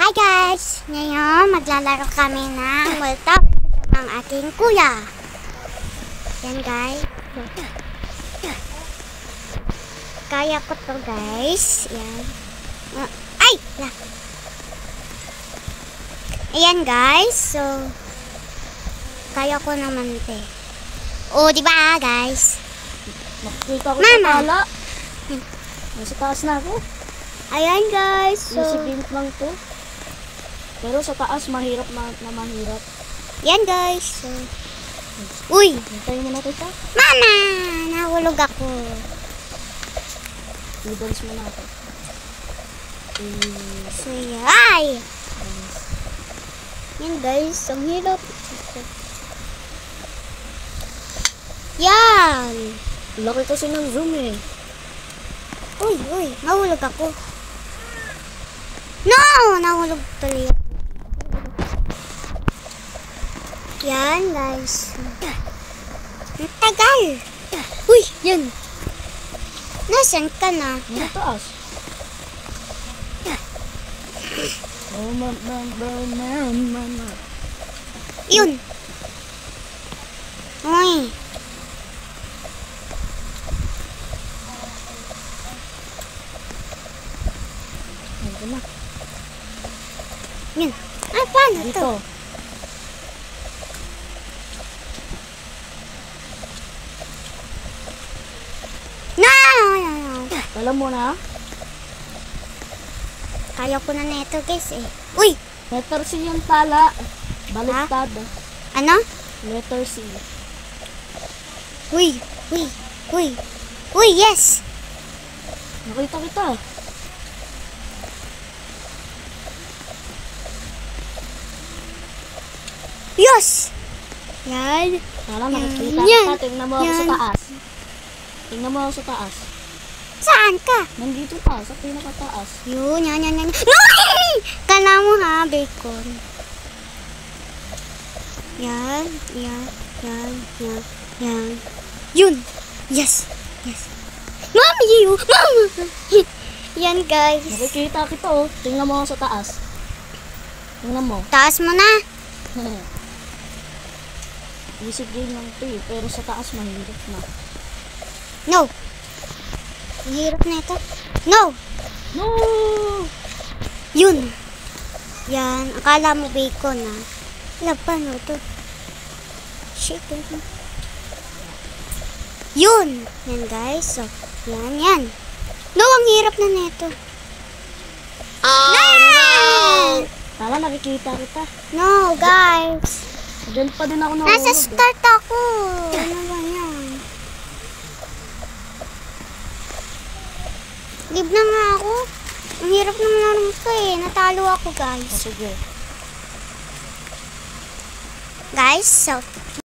Hi guys! Ngayon, maglalaro kami ng multop kasama ang ating kuya. Yan guys. Kaya ko to guys. Yan. Ay! Ayan guys. So, kaya ko naman te. O, diba guys? Nakikita ko Mama! sa pala. Nasa taas na ako. Ayan guys. So, Easy bint lang to. Pero sa taas, mahirap na mahirap. yan guys. So, uy! Hintayin mo na kita. Mama! Nahulog ako. I-dance mo na ako. So, ay! Yan guys, ang hirap. Yan! Laki kasi ng zoom eh. Uy, nahulog ako. No! Nahulog tuloy. Yan guys. Ang tagal. Uy, yan. Nasaan ka na? Ano taas? Oh, Yun. Uy. Ito na. Yun. Ah, paano Dito. to? No! Alam mo na? Kaya ko na neto guys eh. Uy! Letter C yung pala. Baliktad. Ano? Letter C. Uy! Uy, yes! Nakita kita. Yes! Yan. Kala nakikita Yan. kita. Tingnan mo ako sa Yan. taas. Tingnan mo ako sa taas. Saan ka? Nandito pa, sa pinakataas. Yun, yan. No! Kala mo ha, bacon. Yan. Yun. Yes. Mama, you. Mama. Yan guys. Nakikita kita oh. Tingnan mo ako sa taas. Tingnan mo. Taas mo na. Easy game lang to eh. Pero sa taas mahirap na. No. Mahirap na ito. No. No! Yun. Yan. Akala mo bacon ha. Wala pa no to. Shit. Yun. Yan guys. So, yan. No, ang hirap na neto. No! Kala nakikita kita. No, guys. Diyan pa din ako Nasa nahulog. start ako. Ano ba yan? Leave na nga ako. Ang hirap naman lang ito eh. Natalo ako guys. Sige. Guys, so